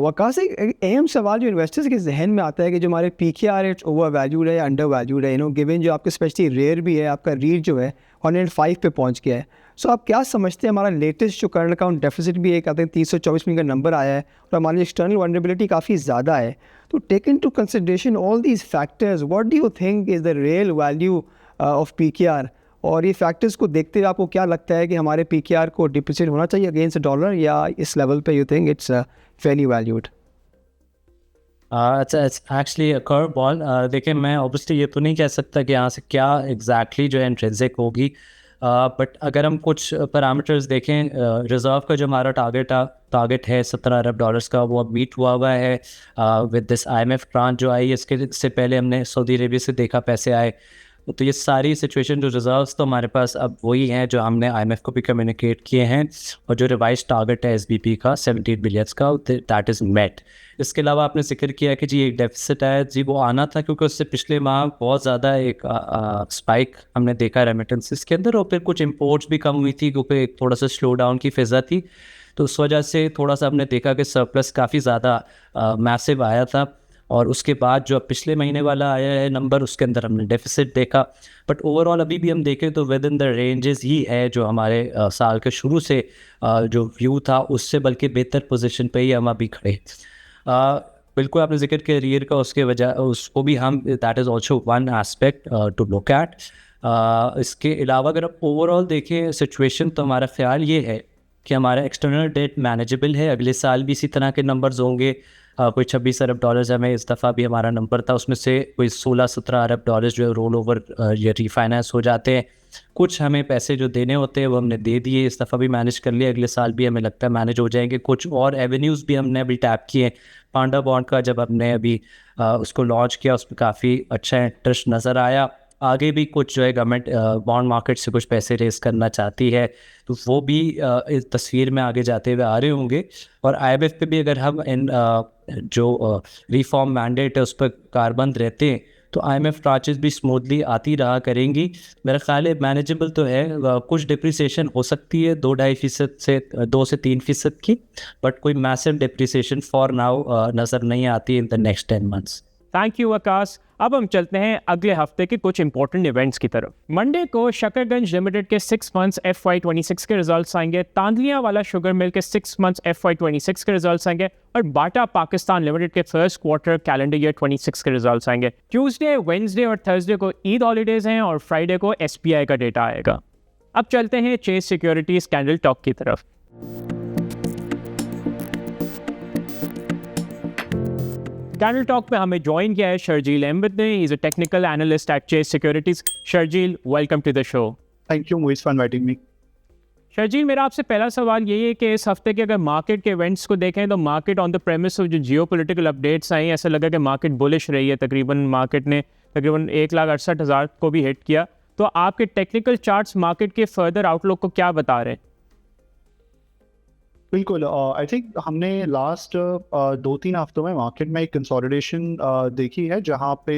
वकास, एक अहम सवाल जो इन्वेस्टर्स के जहन में आता है कि जो हमारे PKR है ओवर वैल्यूड है या अंडर वैल्यूड है, गिवन जो आपके स्पेशली रेयर भी है, आपका रीट जो है 105 पे पहुंच गया है। सो आप क्या समझते हैं, हमारा लेटेस्ट जो करंट अकाउंट डेफिसिट भी एक, कहते हैं 324 मिलियन का नंबर आया है और हमारी एक्सटर्नल वनरेबिलिटी काफ़ी ज़्यादा है। तो take into consideration all these factors, what do you think is the real value of PKR? और ये फैक्टर्स को देखते हुए आपको क्या लगता है कि हमारे PKR को डिप्रिशिएट होना चाहिए अगेंस्ट डॉलर, या इस लेवल पे you think it's Fairlie valued? It's actually a curve ball. देखिए, मैं ऑब्वियसली ये तो नहीं कह सकता कि यहाँ से क्या एग्जैक्टली जो है इंट्रिंसिक होगी, बट अगर हम कुछ पैरामीटर्स देखें, रिजर्व का जो हमारा टारगेट है $17 अरब का, वो अब मीट हुआ है विद दिस IMF ग्रांट जो आई। इससे पहले हमने सऊदी अरेबिया से देखा पैसे आए। तो ये सारी सिचुएशन जो रिजर्व्स तो हमारे पास अब वही हैं जो हमने IMF को भी कम्युनिकेट किए हैं, और जो रिवाइज टारगेट है SBP का 78 बिलियन का, दैट इज़ मेट। इसके अलावा आपने जिक्र किया कि जी एक डेफिसिट है, जी वो आना था क्योंकि उससे पिछले माह बहुत ज़्यादा एक स्पाइक हमने देखा रेमिटेंसेस के अंदर, और फिर कुछ इम्पोर्ट्स भी कम हुई थी क्योंकि एक थोड़ा सा स्लो डाउन की फिजा थी। तो उस वजह से थोड़ा सा हमने देखा कि सरप्लस काफ़ी ज़्यादा मैसिव आया था, और उसके बाद जो पिछले महीने वाला आया है नंबर, उसके अंदर हमने डेफिसिट देखा। बट ओवरऑल अभी भी हम देखें तो विद इन द रेंजेस ही है जो हमारे साल के शुरू से जो व्यू था उससे बल्कि बेहतर पोजीशन पे ही हम अभी खड़े। बिल्कुल आपने जिक्र किया रियर का, उसके वजह उसको भी हम, that is also one aspect to look at. इसके अलावा अगर आप ओवरऑल देखें सिचुएशन, तो हमारा ख्याल ये है कि हमारा एक्सटर्नल डेट मैनेजेबल है, अगले साल भी इसी तरह के नंबर्स होंगे। कोई 26 अरब डॉलर्स हमें इस दफ़ा भी हमारा नंबर था, उसमें से कोई 16-17 अरब डॉलर्स जो है रोल ओवर या रीफाइनेंस हो जाते हैं। कुछ हमें पैसे जो देने होते हैं वो हमने दे दिए, इस दफ़ा भी मैनेज कर लिया, अगले साल भी हमें लगता है मैनेज हो जाएंगे। कुछ और एवेन्यूज़ भी हमने अभी टैप किए। पांडा बॉन्ड का जब हमने अभी उसको लॉन्च किया, उस पर काफ़ी अच्छा इंटरेस्ट नज़र आया। आगे भी कुछ जो है गवर्नमेंट बॉन्ड मार्केट से कुछ पैसे रेस करना चाहती है, तो वो भी इस तस्वीर में आगे जाते हुए आ रहे होंगे। और IMF पे भी अगर हम इन जो रिफॉर्म मैंडेट है उस पर कारबंद रहते हैं तो IMF ट्रांचेस भी स्मूथली आती रहा करेंगी। मेरा ख्याल है मैनेजेबल तो है, कुछ डिप्रिसिएशन हो सकती है 2-2.5% से 2 से 3% की, बट कोई मैसिव डिप्रिसिएशन फॉर नाउ नज़र नहीं आती in the next 10 months. Thank you Akash. अब हम चलते हैं अगले हफ्ते के कुछ इंपॉर्टेंट इवेंट्स की तरफ। मंडे को शकरगंज लिमिटेड के 6 मंथ्स FY26 के रिजल्ट्स आएंगे, तांदलिया वाला शुगर मिल के 6 मंथ्स FY26 के रिजल्ट्स आएंगे और बाटा पाकिस्तान लिमिटेड के फर्स्ट क्वार्टर कैलेंडर ईयर 26 के रिजल्ट्स आएंगे। ट्यूसडे, वेडनेसडे और थर्सडे को ईद हॉलीडेज हैं और फ्राइडे को SBI का डेटा आएगा। अब चलते हैं चेस सिक्योरिटीज कैंडल टॉक की तरफ। कैंडल टॉक में हमें ज्वाइन किया है शर्जील अहमद ने। He is a technical analyst at Chase Securities. Sharjeel, welcome to the show. Thank you Moiz for inviting me. Sharjeel, मेरा आपसे पहला सवाल यही है कि इस हफ्ते के अगर मार्केट के इवेंट्स को देखें तो market on the premise of जो जियोपॉलिटिकल अपडेट्स आई, ऐसा लगा कि मार्केट बुलिश रही है। मार्केट ने तकरीबन 1,68,000 को भी हिट किया। तो आपके टेक्निकल चार्ट्स मार्केट के फर्दर आउटलुक को क्या बता रहे हैं? बिल्कुल, आई थिंक हमने लास्ट 2-3 हफ्तों में मार्केट में एक कंसोलिडेशन देखी है, जहां पे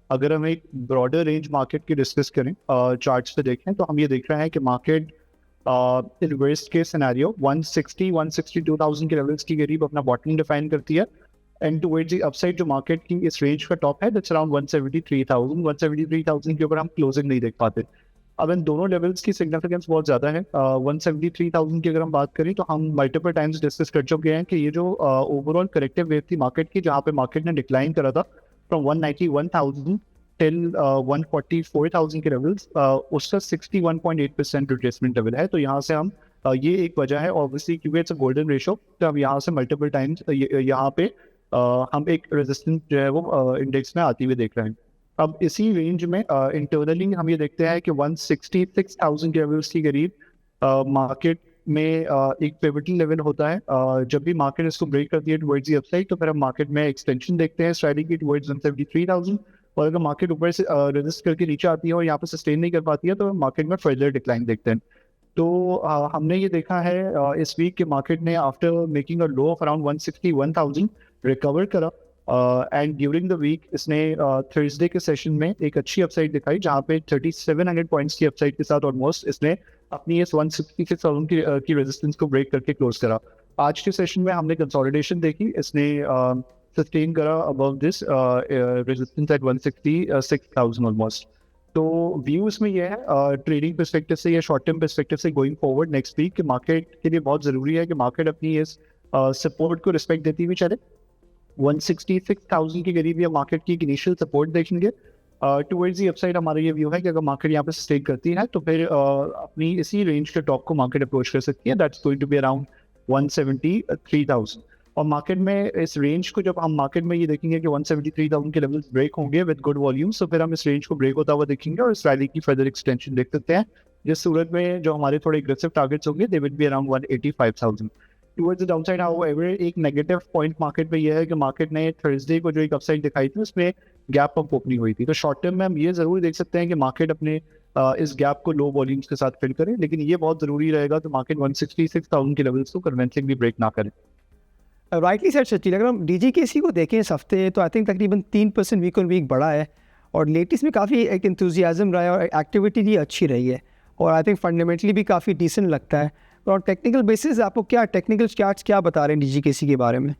अगर हम एक ब्रॉडर रेंज मार्केट की डिस्कस करें, चार्ट्स पे देखें, तो हम ये देख रहे हैं कि market in worst case scenario 160-162,000 के लेवल्स की करीब अपना बॉटम डिफाइन करती है, एंड टुवर्ड्स द अपसाइड जो मार्केट की इस रेंज का टॉप है दैट्स अराउंड 173,000 के ऊपर हम क्लोजिंग नहीं देख पाते। अब इन दोनों लेवल्स की सिग्निफिकेंस बहुत ज़्यादा है। 173,000 की अगर हम बात करें तो हम मल्टीपल टाइम्स डिस्कस कर चुके हैं कि ये जो ओवरऑल करेक्टिव वेव थी मार्केट की, जहाँ पे मार्केट ने डिक्लाइन करा था फ्रॉम 191,000 टिल 144,000 के लेवल्स, उसका 61.8% रिट्रेसमेंट लेवल है। तो यहाँ से हम ये एक वजह है ऑब्वियसली, क्योंकि इट्स अ गोल्डन रेशो, तो हम यहाँ से मल्टीपल टाइम्स यहाँ पे हम एक रेजिस्टेंस जो है वो इंडेक्स में आती हुई देख रहे हैं। अब इसी रेंज में इंटरनली हम ये देखते हैं कि 166,000 के लेवल्स के करीब मार्केट में एक पिवटल लेवल होता है। जब भी मार्केट इसको ब्रेक करती है टुवर्ड्स द अपसाइड, तो फिर हम मार्केट में एक्सटेंशन देखते हैं स्ट्रेटजी की टुवर्ड्स 173,000, और अगर मार्केट ऊपर से रेजिस्ट करके नीचे आती है और यहाँ पर सस्टेन नहीं कर पाती है तो मार्केट में फर्दर डिक्लाइन देखते हैं। तो हमने ये देखा है इस वीक के मार्केट ने after making a low of around 161,000 recover करा, एंड ड्यूरिंग द वीक इसने थर्सडे के सेशन में एक अच्छी अपसाइड दिखाई, जहाँ पे 3700 पॉइंट्स की अपसाइड के साथ ऑलमोस्ट इसने अपनी इस 166,000 की रेजिस्टेंस को ब्रेक करके क्लोज करा। आज के सेशन में हमने कंसोलिडेशन देखी, इसने सस्टेन करा above this resistance at 166,000 almost. तो व्यू इसमें यह है ट्रेडिंग पर्सपेक्टिव से या शॉर्ट टर्म पर्सपेक्टिव से गोइंग फॉरवर्ड नेक्स्ट वीक के मार्केट के लिए बहुत ज़रूरी है कि मार्केट अपनी इस सपोर्ट को रिस्पेक्ट देती हुई चले। 166,000 के करीब ये मार्केट की इनिशियल सपोर्ट देखेंगे। टुवर्ड्स दी अपसाइड हमारा ये व्यू है कि अगर मार्केट यहाँ पे सस्टेन करती है तो फिर अपनी इसी रेंज के टॉप को मार्केट अप्रोच कर सकती है, that's going to be around 173,000। और मार्केट में इस रेंज को जब हम मार्केट में ये देखेंगे कि 173,000 के लेवल्स ब्रेक होंगे विद गुड वॉल्यूम्स, तो फिर हम इस रेंज को ब्रेक होता हुआ देखेंगे और इस रैली की फर्दर एक्सटेंशन देख सकते हैं, जिस सूरत में जो हमारे थोड़े एग्रेसिव टारगेट्स होंगे they will be around 185,000 towards the downside. However एक नेगेटिव पॉइंट मार्केट पे ये है कि मार्केट ने थर्सडे को जो एक अपसाइड दिखाई थी उसमें गैप अप ओपनिंग हुई थी, तो शॉर्ट टर्म में हम ये जरूर देख सकते हैं कि मार्केट अपने इस गैप को लो वॉल्यूम्स के साथ फिल करे, लेकिन ये बहुत जरूरी रहेगा कि मार्केट 166,000 के लेवल्स को कन्वेंसिंगली ब्रेक ना करे। राइटली सेड सचिन, अगर हम DGKC को देखें इस हफ्ते तो आई थिंक तकरीबन 3% वीक ऑन वीक बढ़ा है और लेटेस्ट में काफ़ी एक इंथुजियाज्म रहा है और एक्टिविटी भी अच्छी रही है और आई थिंक फंडामेंटली भी काफ़ी डिसेंट लगता है। और टेक्निकल बेसिस आपको क्या टेक्निकल चार्ट्स क्या बता रहे हैं DGKC के बारे में?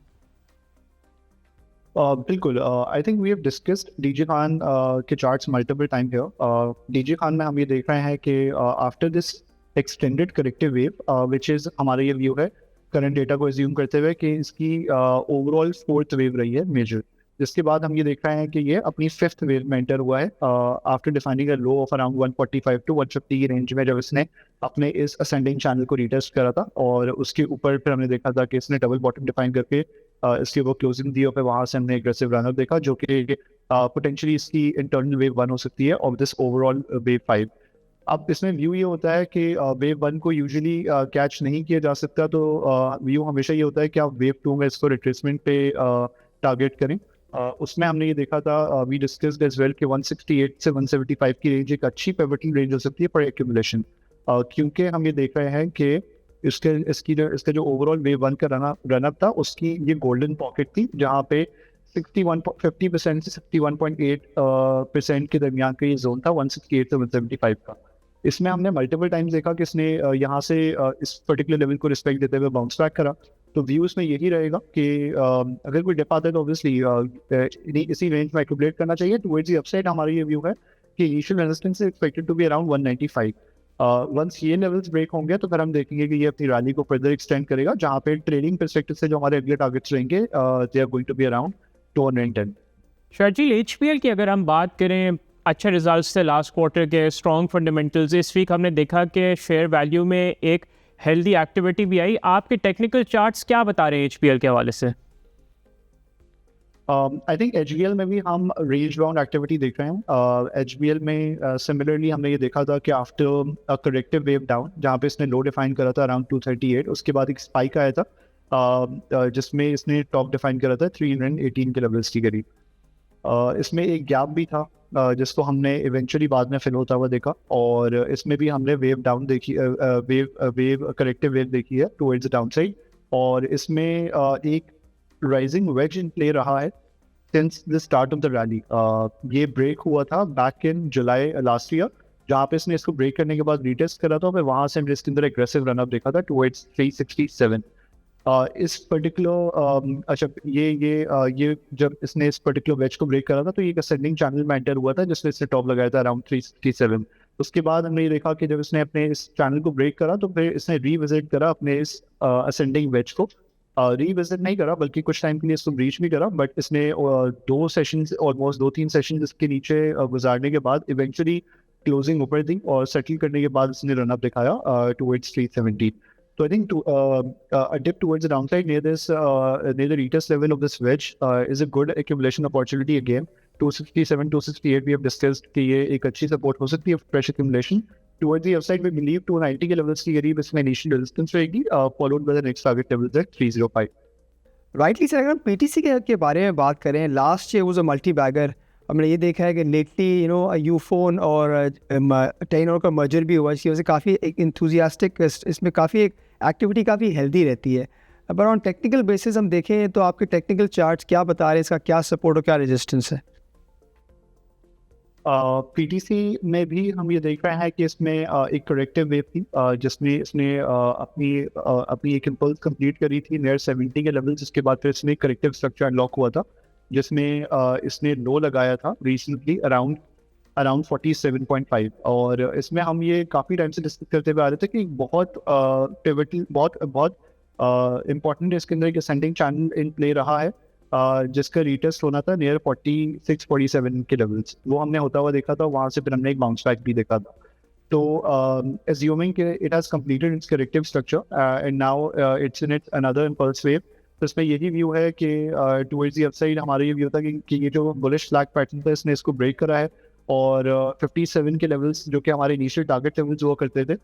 बिल्कुल, I think we have discussed DG Khan के charts multiple time here. DG Khan में हम ये देख रहे हैं कि after this extended corrective wave which is हमारा ये व्यू है करंट डेटा को एज्यूम करते हुए कि इसकी ओवरऑल 4th वेव रही है मेजर, जिसके बाद हम ये देख रहे हैं कि ये अपनी 5th वेव में एंटर हुआ है after defining a low of around 145 to 150 की रेंज में, जब इसने अपने इस असेंडिंग चैनल को रिटेस्ट करा था और उसके ऊपर फिर हमने देखा था कि इसने डबल बॉटम डिफाइन करके इसके वो क्लोजिंग दी और फिर वहाँ से हमने एग्रेसिव रनअप देखा जो कि पोटेंशियली इसकी इंटरनल वेव 1 हो सकती है और दिस ओवरऑल वेव 5। अब इसमें व्यू ये होता है कि वेव 1 को यूजुअली कैच नहीं किया जा सकता, तो व्यू हमेशा ये होता है कि आप वेव 2 में इसको रिट्रेसमेंट पे टारगेट करें। उसमें हमने ये देखा था, वी डिस्कस्ड एज वेल कि 168 से 175 की रेंज एक अच्छी पिवटिंग रेंज हो सकती है फॉर एक्यूमुलेशन, क्योंकि हम ये देख रहे हैं कि इसका जो ओवरऑल वेव 1 का रनअप था उसकी ये गोल्डन पॉकेट थी जहाँ पे 50% से 61.8% के दरमियान का ये जोन था 168 से 175 का। इसमें हमने मल्टीपल टाइम्स देखा कि इसने यहाँ से इस पर्टिकुलर लेवल को रिस्पेक्ट देते हुए बाउंस बैक करा। तो व्यू इसमें यही रहेगा कि अगर कोई डिप आता है तो ऑब्वियसली इसी रेंज में एक्यूमुलेट करना चाहिए। टुवर्ड्स द अपसाइड हमारा ये व्यू है कि initial resistance is expected to be around 195। Once ये लेवल्स ब्रेक होंगे तो फिर हम देखेंगे कि ये अपनी रैली को फर्दर एक्सटेंड करेगा, जहाँ पे ट्रेडिंग परस्पेक्टिव से जो हमारे अगले टारगेट्स रहेंगे they are going to be around 210। Sharjeel, HPL की अगर हम बात करें, अच्छे रिजल्ट्स थे लास्ट क्वार्टर के, स्ट्रॉन्ग फंडामेंटल्स, इस वीक हमने देखा कि शेयर वैल्यू में एक हेल्दी एक्टिविटी भी आई। आपके टेक्निकल चार्ट्स क्या बता रहे हैं HPL के हवाले से? आई थिंक HBL में भी हम रेंज बाउंड एक्टिविटी देख रहे हैं। HBL में सिमिलरली हमने ये देखा था कि after a corrective wave down जहाँ पे इसने लो डिफाइन करा था अराउंड 238, उसके बाद एक स्पाइक आया था जिसमें इसने टॉप डिफाइन करा था 318 के लेवल्स की करीब। इसमें एक गैप भी था जिसको हमने इवेंचुअली बाद में फिल होता हुआ देखा, और इसमें भी हमने वेव डाउन देखी, वेव करेक्टिव वेव देखी है टुवर्ड्स द डाउन साइड, और इसमें एक राइजिंग वेज इन प्ले रहा है since the start of the rally. ये ब्रेक हुआ था back in July last year, जहाँ पे इसने इसको ब्रेक करने के बाद रीटेस्ट करा था, फिर वहाँ से हमने इसके अंदर एग्रेसिव रनअप देखा था टुवर्ड्स 367। इस पर्टिकुलर अच्छा ये जब इसने इस पर्टिकुलर वेज को ब्रेक करा था तो ये एक असेंडिंग चैनल में एंटर हुआ था जिसमें इसने टॉप लगाया था अराउंड 367। उसके बाद हमने ये देखा कि जब इसने अपने इस चैनल को ब्रेक करा तो फिर इसने रीविजिट करा अपने इस असेंडिंग वेज को, रीविजिट नहीं करा बल्कि कुछ टाइम के लिए इसको ब्रीच भी करा, बट इसने 2 सेशंस ऑलमोस्ट 2-3 सेशंस इसके नीचे गुजारने के बाद इवेंचुअली क्लोजिंग ऊपर दी और सेटल करने के बाद इसने रनअप दिखाया towards 370। So I think a dip towards the downside near the retest level of this wedge is a good accumulation opportunity again. 267, 268 we have discussed कि ये एक अच्छी support हो सकती है fresh accumulation. Towards the upside we believe 290 के levels के करीब इसमें initial resistance रहेगी, followed by the next target level at 305. Rightly sir, अगर हम PTC के बारे में बात करें, last year was a multibagger. हमने ये देखा है कि लेटली यूफोन और टेनोर का मर्जर भी हुआ, इसकी वजह से काफ़ी एक इंथुजियास्टिक, इसमें काफ़ी एक एक्टिविटी काफ़ी हेल्दी रहती है। पर ऑन टेक्निकल बेसिस हम देखें तो आपके टेक्निकल चार्ट्स क्या बता रहे हैं, इसका क्या सपोर्ट और क्या रेजिस्टेंस है? PTC में भी हम ये देख रहे हैं कि इसमें एक करेक्टिव वेव थी जिसमें इसने अपनी एक इम्पल्स कंप्लीट करी थी नियर 70 के लेवल, जिसके बाद फिर इसमें करेक्टिव स्ट्रक्चर अनलॉक हुआ था जिसमें इसने लो लगाया था रिसेंटली अराउंड 47.5, और इसमें हम ये काफ़ी टाइम से डिस्कस करते हुए आ रहे थे कि बहुत पिवटल, बहुत इम्पॉर्टेंट इसके अंदर एक असेंडिंग चैनल इन प्ले रहा है जिसका रीटेस्ट होना था नियर 46-47 के लेवल्स, वो हमने होता हुआ देखा था। वहाँ से फिर हमने एक बाउंस बैक भी देखा था। तो assuming कि it has completed its corrective structure and now it's in its another impulse wave, तो इसमें यही व्यू है कि टुवर्ड्स दी अपसाइड हमारा ये व्यू था कि ये जो बुलिश फ्लैग पैटर्न था इसने इसको ब्रेक करा है, और 57 के लेवल्स जो कि हमारे इनिशियल टारगेट लेवल्स हुआ करते थे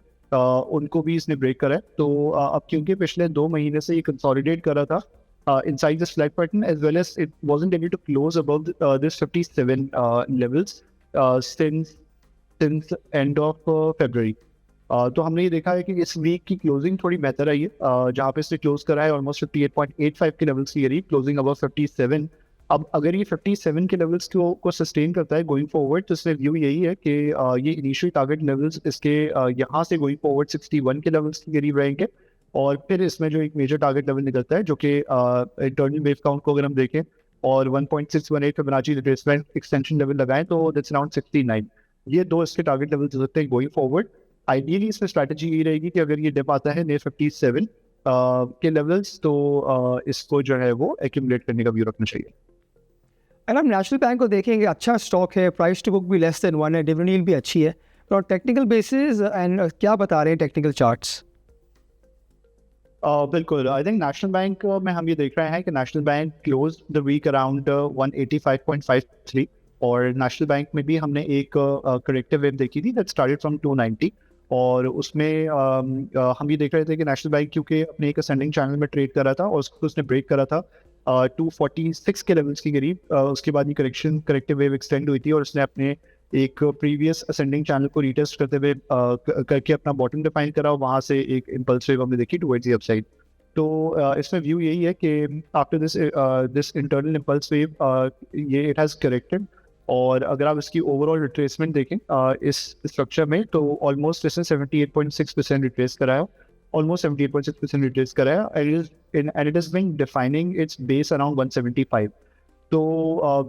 उनको भी इसने ब्रेक करा है। तो अब क्योंकि पिछले 2 महीने से ये कंसोलिडेट कर रहा था inside this flag pattern, as well as it wasn't able to close above this 57 levels since end of February. तो हमने ये देखा है कि इस वीक की क्लोजिंग थोड़ी बेहतर आई है, जहाँ पे इसने क्लोज करा है ऑलमोस्ट 58.85 के लेवल्स की करीब, क्लोजिंग अबव 57। अब अगर ये 57 के लेवल्स को सस्टेन करता है गोइंग फॉरवर्ड, तो इसमें व्यू यही है कि ये इनिशियल टारगेट लेवल्स इसके यहाँ से गोइंग फॉरवर्ड 61 के लेवल्स के करीब रहेंगे, और फिर इसमें जो एक मेजर टारगेट लेवल निकलता है जो कि इंटरनल वेव काउंट को अगर हम देखें और 1.618 फिबोनाची रिट्रेसमेंट एक्सटेंशन लेवल लगाएं तो दैट्स अराउंड 69। ये 2 इसके टारगेट लेवल हो सकते हैं गोइंग फॉरवर्ड। आइडियली इसमें स्ट्रैटेजी ये रहेगी कि अगर ये डिप आता है नियर 57 के लेवल्स तो इसको जो है वो एक्यूमुलेट करने का व्यू रखना चाहिए। अगर हम नेशनल बैंक को देखेंगे, अच्छा स्टॉक है, प्राइस टू बुक भी लेस देन 1 है, डिविडेंड यील्ड भी अच्छी है, और टेक्निकल बेसिस एंड क्या बता रहे हैं टेक्निकल चार्ट्स? बिल्कुल, आई थिंक नेशनल बैंक में हम ये देख रहे हैं कि national bank close the week around 185.53 और नेशनल बैंक में भी हमने एक करेक्टिव वेव देखी थी दैट स्टार्टेड फ्रॉम 290 और उसमें हम ये देख रहे थे कि नेशनल बैंक क्योंकि अपने एक असेंडिंग चैनल में ट्रेड कर रहा था और उसको उसने ब्रेक करा था 246 के लेवल्स के करीब, उसके बाद ये करेक्टिव वेव एक्सटेंड हुई थी और उसने अपने एक प्रीवियस असेंडिंग चैनल को रीटेस्ट करते हुए करके अपना बॉटम डिफाइन करा, वहाँ से एक इम्पल्स वेव हमने देखी टुवर्ड्स द अपसाइड। तो इसमें व्यू यही है कि after this internal impulse wave ये इट हैज़ करेक्टेड और अगर आप इसकी ओवरऑल रिट्रेसमेंट देखें इस स्ट्रक्चर में तो ऑलमोस्ट इसने 78.6% रिट्रेस कराया, ऑलमोस्ट 78.6% रिट्रेस कराया and it is being defining its base around 175। तो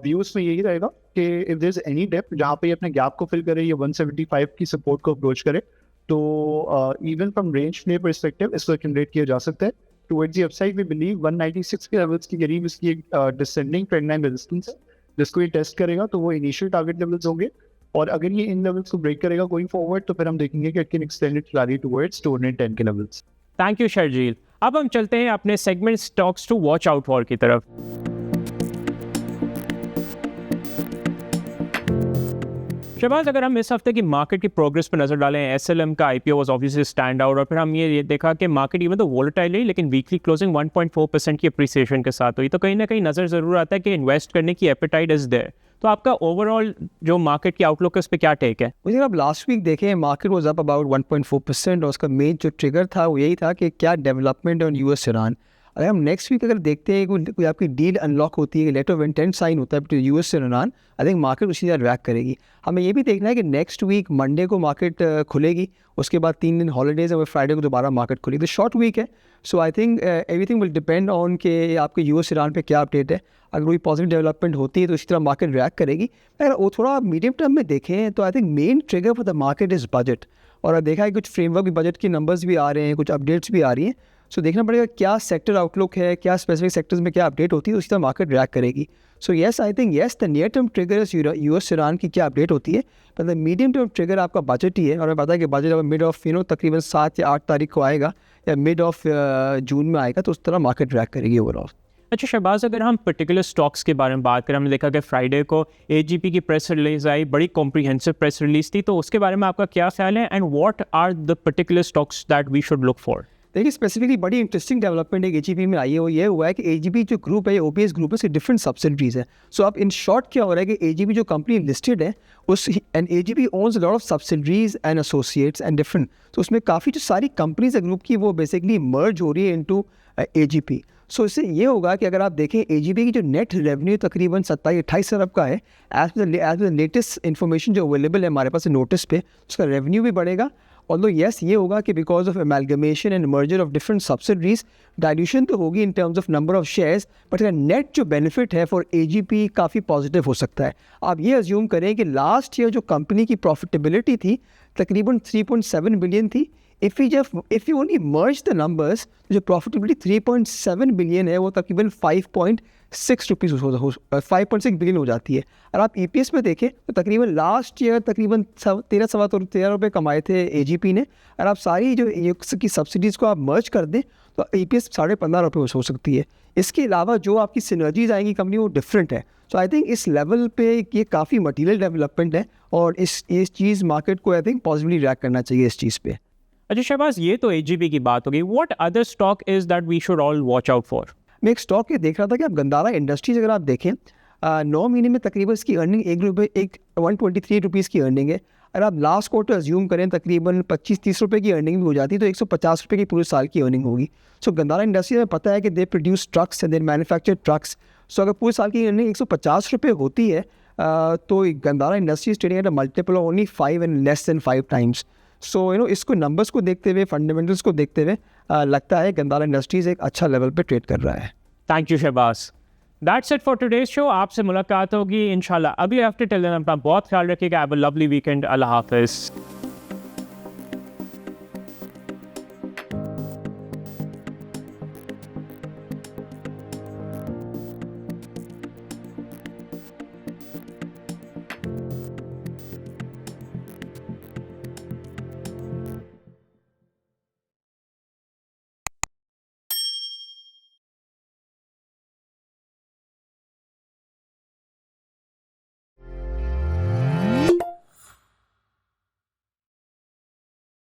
व्यूज में यही रहेगा कि if there is any dip जहाँ पे ये अपने गैप को फिल करे, ये 175 की सपोर्ट को अप्रोच करे, तो even from range play perspective इसको एक्यूमुलेट किया जा सकता है। Towards the upside we believe 196 के लेवल्स के करीब इसकी एक डिसेंडिंग ट्रेंड लाइन रेजिस्टेंस है जिसको ये टेस्ट करेगा, तो वो इनिशियल टारगेट लेवल्स होंगे और अगर ये इन लेवल्स को ब्रेक करेगा गोइंग फॉरवर्ड तो फिर हम देखेंगे कि it can extend it's rally towards 210 के लेवल्स। Thank you Sharjeel. अब हम चलते हैं अपने segment stocks to watch out for की तरफ। शहबाज, अगर हम इस हफ्ते की मार्केट की प्रोग्रेस पर नजर डालें, एसएलएम का IPO was obviously stand out और फिर हम ये देखा कि मार्केट इवन तो वोलेटाइल रही लेकिन वीकली क्लोजिंग 1.4% की अप्रिसिएशन के साथ हुई, तो कहीं ना कहीं नजर जरूर आता है कि इन्वेस्ट करने की एपेटाइट इज देयर। तो आपका ओवरऑल जो मार्केट की आउटलुक है उस पर क्या टेक है? मुझे आप लास्ट वीक देखें मार्केट वाज अप अबाउट 1.4% और उसका मेन जो ट्रिगर था वो यही था कि क्या डेवलपमेंट ऑन यूएस ईरान। अगर हम नेक्स्ट वीक अगर देखते हैं कोई आपकी डील अनलॉक होती है, लेटर ऑफ इंटेंट साइन होता है बिटवीन यूएस और ईरान, आई थिंक मार्केट उसी तरह रिएक्ट करेगी। हमें ये भी देखना है कि नेक्स्ट वीक मंडे को मार्केट खुलेगी, उसके बाद 3 दिन हॉलीडेज है और फ्राइडे को दोबारा मार्केट खुलेगी, तो शॉर्ट वीक है। So I think everything will depend on के आपके यूएस ईरान पे क्या अपडेट है। अगर कोई पॉजिटिव डेवलपमेंट होती है तो इसी तरह मार्केट रिएक्ट करेगी। अगर वो थोड़ा मीडियम टर्म में देखें तो I think main trigger for the market is budget, और देखा है कुछ फ्रेमवर्क भी बजट के नंबर्स भी आ रहे हैं, कुछ अपडेट्स भी आ रही हैं। सो देखना पड़ेगा क्या सेक्टर आउटलुक है, क्या स्पेसिफिक सेक्टर्स में क्या अपडेट होती है, उसी तरह मार्केट रिएक्ट करेगी। So yes, I think yes the near term trigger is US Iran की क्या अपडेट होती है, पर द मीडियम टर्म ट्रिगर आपका बजट ही है। और हमें पता है कि बजट मिड ऑफ तकरीबन 7 या 8 तारीख को आएगा या मिड ऑफ जून में आएगा, तो उस तरह मार्केट रिएक्ट करेगी ओवरऑल। अच्छा शहबाज, अगर हम पर्टिकुलर स्टॉक्स के बारे में बात करें, हमने देखा कि फ्राइडे को एजीपी की प्रेस रिलीज आई, बड़ी कॉम्प्रिहेंसिव प्रेस रिलीज थी, तो उसके बारे में आपका क्या ख्याल है and what are the particular stocks that we should look for? देखिए स्पेसिफिकली बड़ी इंटरेस्टिंग डेवलपमेंट एक एजीपी में आई है, वो ये हुआ है कि एजीपी जो ग्रुप है, ओपीएस ग्रुप है, उसकी डिफरेंट सब्सिडरीज है। सो अब इन शॉर्ट क्या हो रहा है कि एजीपी जो कंपनी लिस्टेड है उस and AGP owns a lot of subsidiaries and associates and different, तो उसमें काफ़ी जो सारी कंपनीज है ग्रुप की वो बेसिकली मर्ज हो रही है इनटू एजीपी। सो इससे ये होगा कि अगर आप देखें एजीपी की जो नेट रेवेन्यू तकरीबन 27-28 अरब का है, एज द लेटेस्ट इन्फॉर्मेशन जो अवेलेबल है हमारे पास नोटिस पे, उसका रेवेन्यू भी बढ़ेगा। ऑल्दो येस ये होगा कि because of amalgamation and merger of different subsidiaries dilution तो होगी in terms of number of shares, but net जो बेनिफिट है फॉर एजीपी काफ़ी पॉजिटिव हो सकता है। आप ये अज्यूम करें कि लास्ट ईयर जो कंपनी की प्रॉफिटेबिलिटी थी तकरीबन 3.7 बिलियन थी। If you only merge the numbers, जो प्रॉफिटेबिलिटी 3.7 बिलियन है वो तकरीबन 5.6 बिलियन हो जाती है। और आप ईपीएस में देखें तो तकरीबन लास्ट ईयर तकरीबन 13 रुपये कमाए थे एजीपी ने। और आप सारी जो की सब्सिडीज़ को आप मर्ज कर दें तो ईपीएस 15.5 रुपये हो सकती है। इसके अलावा जो आपकी सिनर्जीज आएंगी कंपनी वो डिफरेंट है। सो आई थिंक इस लेवल पे ये काफ़ी मटीरियल डेवलपमेंट है और इस चीज़ मार्केट को आई थिंक पॉजिटिवली रिएक्ट करना चाहिए इस चीज़ पे। अच्छा शहबाज, ये तो एजीपी की बात हो गई, what other stock is that we should all watch out for? मैं एक स्टॉक ये देख रहा था कि आप गंदारा इंडस्ट्रीज अगर आप देखें 9 महीने में तकरीबन इसकी अर्निंग 123 रुपीज़ की अर्निंग है। अगर आप लास्ट क्वार्टर अज्यूम करें तकरीबन 25-30 रुपये की अर्निंग भी हो जाती है तो 150 रुपये की पूरे साल की अर्निंग होगी। सो गंदारा इंडस्ट्री में पता है कि they produce trucks and they manufacture trucks. So अगर पूरे साल की अर्निंग 150 रुपये होती है तो Gandhara industries trading at a multiple of only 5 and less than 5 times. So इसको नंबर्स को देखते हुए, फंडामेंटल्स को देखते हुए लगता है गंदारा इंडस्ट्रीज एक अच्छा लेवल पे ट्रेड कर रहा है। Thank you Shahbaz. That's it for today's show. आपसे मुलाकात होगी इंशाल्लाह अगले हफ्ते। टिल देन अपना बहुत ख्याल रखिएगा। Have a lovely weekend. अल्लाह हाफिज़।